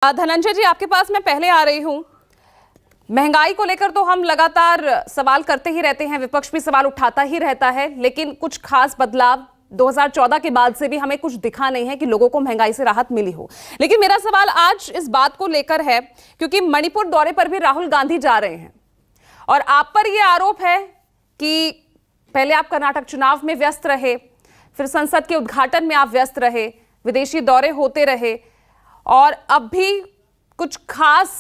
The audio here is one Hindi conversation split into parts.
धनंजय जी, आपके पास मैं पहले आ रही हूं। महंगाई को लेकर तो हम लगातार सवाल करते ही रहते हैं, विपक्ष भी सवाल उठाता ही रहता है, लेकिन कुछ खास बदलाव 2014 के बाद से भी हमें कुछ दिखा नहीं है कि लोगों को महंगाई से राहत मिली हो। लेकिन मेरा सवाल आज इस बात को लेकर है क्योंकि मणिपुर दौरे पर भी राहुल गांधी जा रहे हैं और आप पर यह आरोप है कि पहले आप कर्नाटक चुनाव में व्यस्त रहे, फिर संसद के उद्घाटन में आप व्यस्त रहे, विदेशी दौरे होते रहे और अब भी कुछ खास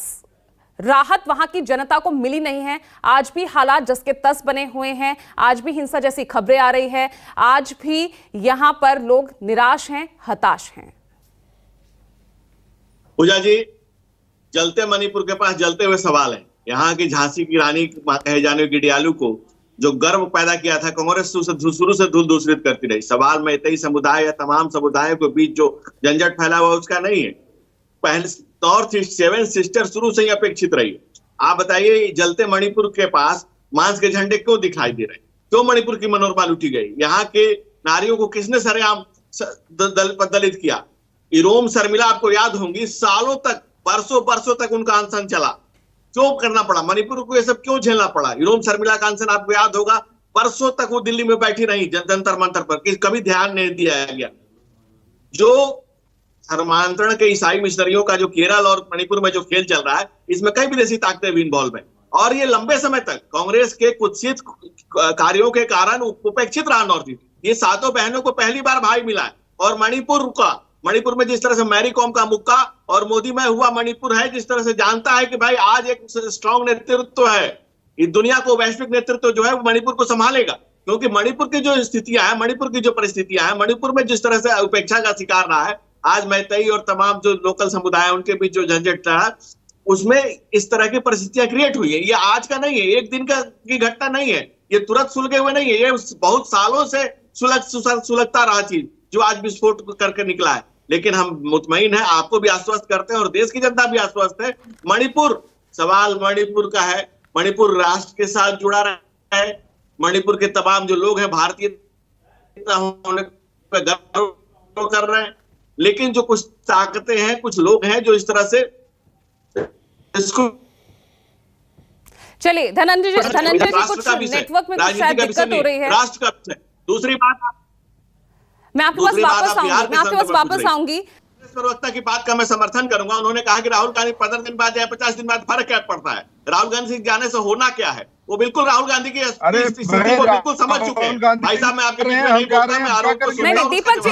राहत वहां की जनता को मिली नहीं है। आज भी हालात जस के तस बने हुए हैं, आज भी हिंसा जैसी खबरें आ रही है, आज भी यहां पर लोग निराश हैं, हताश हैं। पूजा जी, जलते मणिपुर के पास जलते हुए सवाल हैं। यहाँ की झांसी की रानी कहे जाने वाली गिडियालू को जो गर्व पैदा किया था, कांग्रेस शुरू से धूल दूषित करती रही। सवाल मैतेई समुदाय या तमाम समुदायों के बीच जो झंझट फैला हुआ उसका नहीं है। पहले नॉर्थ ईस्ट 7 सिस्टर शुरू से ही अपेक्षित रही। आप बताइए, जलते मणिपुर के पास मांस के झंडे क्यों दिखाई दे रहे हैं? क्यों मणिपुर की मनोरमा लूटी गई? यहाँ के नारियों को किसने सरेआम दलित किया? इरोम शर्मिला, आपको याद होंगी, सालों तक, बरसों तक उनका अनशन चला। क्यों करना पड़ा? मणिपुर को ये सब क्यों झेलना पड़ा? इरोम शर्मिला का अनशन आपको याद होगा, बरसों तक वो दिल्ली में बैठी रही जंतर मंतर पर, कभी ध्यान नहीं दिया गया। जो धर्मांतरण के ईसाई मिशनरियों का जो केरल और मणिपुर में जो खेल चल रहा है, इसमें कई विदेशी ताकतें भी इन्वॉल्व है और ये लंबे समय तक कांग्रेस के कुत्सित कार्यों के कारण उपेक्षित रहा नॉर्थ ईस्ट। ये सातों बहनों को पहली बार भाई मिला है और मणिपुर में जिस तरह से मैरी कॉम का मुक्का और मोदी में हुआ मणिपुर है, जिस तरह से जानता है कि भाई आज एक स्ट्रॉन्ग नेतृत्व है, इस दुनिया को वैश्विक नेतृत्व जो है वो मणिपुर को संभालेगा। क्योंकि मणिपुर की जो स्थितियां हैं, मणिपुर की जो परिस्थितियां हैं, मणिपुर में जिस तरह से उपेक्षा का शिकार रहा है, आज मैतेई और तमाम जो लोकल समुदाय है उनके बीच जो झंझट रहा, उसमें इस तरह की परिस्थितियां क्रिएट हुई है। ये आज का नहीं है, एक दिन की घटना नहीं है, ये तुरंत सुलगे हुए नहीं है, ये बहुत सालों से सुलगता रहा चीज जो आज विस्फोट करके निकला है। लेकिन हम मुतमईन है, आपको भी आश्वस्त करते हैं और देश की जनता भी आश्वस्त है। मणिपुर, सवाल मणिपुर का है, मणिपुर राष्ट्र के साथ जुड़ा रहा है। मणिपुर के तमाम जो लोग हैं भारतीय होने पर गर्व कर रहे हैं, लेकिन जो कुछ ताकतें हैं, कुछ लोग हैं जो इस तरह से इसको। चलिए धनंजय जी, कुछ नेटवर्क में कुछ शायद दिक्कत हो रही है। राष्ट्र का विषय। दूसरी बात, मैं आपके पास वापस आऊंगी। प्रवक्ता की बात का मैं समर्थन करूंगा। उन्होंने कहा कि राहुल गांधी 15 दिन बाद या 50 दिन बाद फर्क क्या पड़ता है? राहुल गांधी जाने से होना क्या है? वो बिल्कुल राहुल गांधी की स्थिति को बिल्कुल समझ चुके हैं। भाई साहब, मैं आपके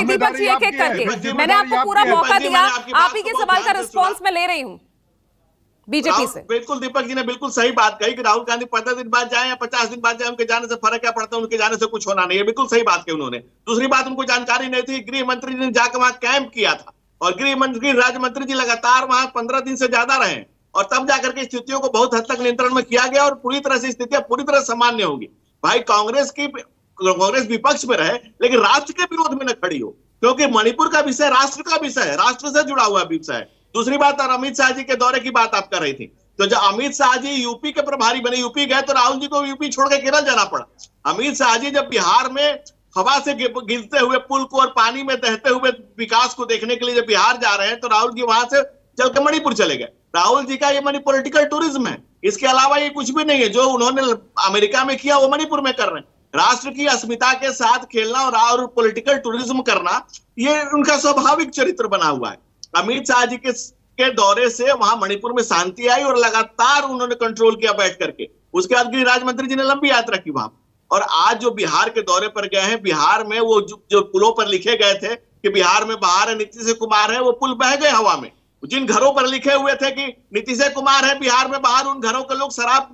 दीपक जी एक करके मैंने आपको पूरा मौका दिया, आप ही के सवाल का रिस्पॉन्स मैं ले रही हूँ बीजेपी से। बिल्कुल, दीपक जी ने बिल्कुल सही बात कही कि राहुल गांधी 15 दिन बाद जाए या 50 दिन बाद जाए, उनके जाने से फर्क क्या पड़ता है? उनके जाने से कुछ होना नहीं है, बिल्कुल सही बात कही उन्होंने। दूसरी बात, उनको जानकारी नहीं थी, गृह मंत्री ने जाकर वहां कैंप किया था और गृह मंत्री, राज्य मंत्री जी लगातार वहां 15 दिन से ज्यादा रहे और तब जाकर के स्थितियों को बहुत हद तक नियंत्रण में किया गया और पूरी तरह से स्थितियां पूरी तरह सामान्य होगी। भाई, कांग्रेस विपक्ष में रहे लेकिन राष्ट्र के विरोध में न खड़ी हो, क्योंकि मणिपुर का विषय राष्ट्र का विषय है, राष्ट्र से जुड़ा हुआ विषय है। दूसरी बात, और अमित शाह जी के दौरे की बात आप कर रही थी, तो जब अमित शाह जी यूपी के प्रभारी बने, यूपी गए तो राहुल जी को यूपी छोड़ के केरल जाना पड़ा। अमित शाह जी जब बिहार में हवा से गिरते हुए पुल को और पानी में बहते हुए विकास को देखने के लिए जब बिहार जा रहे हैं, तो राहुल जी वहां से चल के मणिपुर चले गए। राहुल जी का ये पॉलिटिकल टूरिज्म है, इसके अलावा ये कुछ भी नहीं है। जो उन्होंने अमेरिका में किया वो मणिपुर में कर रहे हैं। राष्ट्र की अस्मिता के साथ खेलना और पॉलिटिकल टूरिज्म करना, ये उनका स्वाभाविक चरित्र बना हुआ है। अमित शाह जी के दौरे से वहां मणिपुर में शांति आई और लगातार उन्होंने कंट्रोल किया बैठ करके। उसके बाद गृह राज्य मंत्री जी ने लंबी यात्रा की वहां, और आज जो बिहार के दौरे पर गए हैं, बिहार में वो जो पुलों पर लिखे गए थे कि बिहार में बाहर है नीतीश कुमार है, वो पुल बह गए हवा में। जिन घरों पर लिखे हुए थे कि नीतीश कुमार है बिहार में बाहर, उन घरों के लोग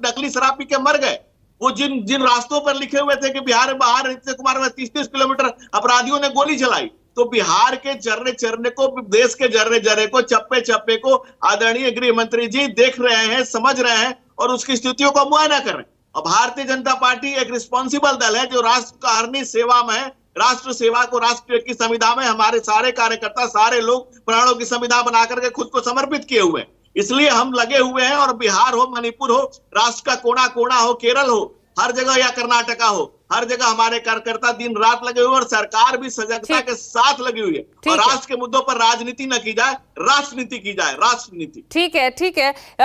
नकली शराब पी के मर गए। वो जिन रास्तों पर लिखे हुए थे कि बिहार में बाहर नीतीश कुमार में 30-30 किलोमीटर अपराधियों ने गोली चलाई। तो बिहार के चरने को, देश के जर्रे को, चप्पे को आदरणीय गृह मंत्री जी देख रहे हैं, समझ रहे हैं और उसकी स्थितियों का मुआयना कर रहे हैं। और भारतीय जनता पार्टी एक रिस्पॉन्सिबल दल है जो राष्ट्र का हरनी सेवा में है। राष्ट्र सेवा को राष्ट्र की संविधा में हमारे सारे कार्यकर्ता, सारे लोग प्राणों की संविधा बना करके खुद को समर्पित किए हुए हैं। इसलिए हम लगे हुए हैं और बिहार हो, मणिपुर हो, राष्ट्र का कोना कोना हो, केरल हो, हर जगह या कर्नाटका हो, हर जगह हमारे कार्यकर्ता दिन रात लगे हुए और सरकार भी सजगता के साथ लगी हुई है और राष्ट्र के मुद्दों पर राजनीति न की जाए, राष्ट्रनीति की जाए, राष्ट्रनीति। ठीक है, ठीक है।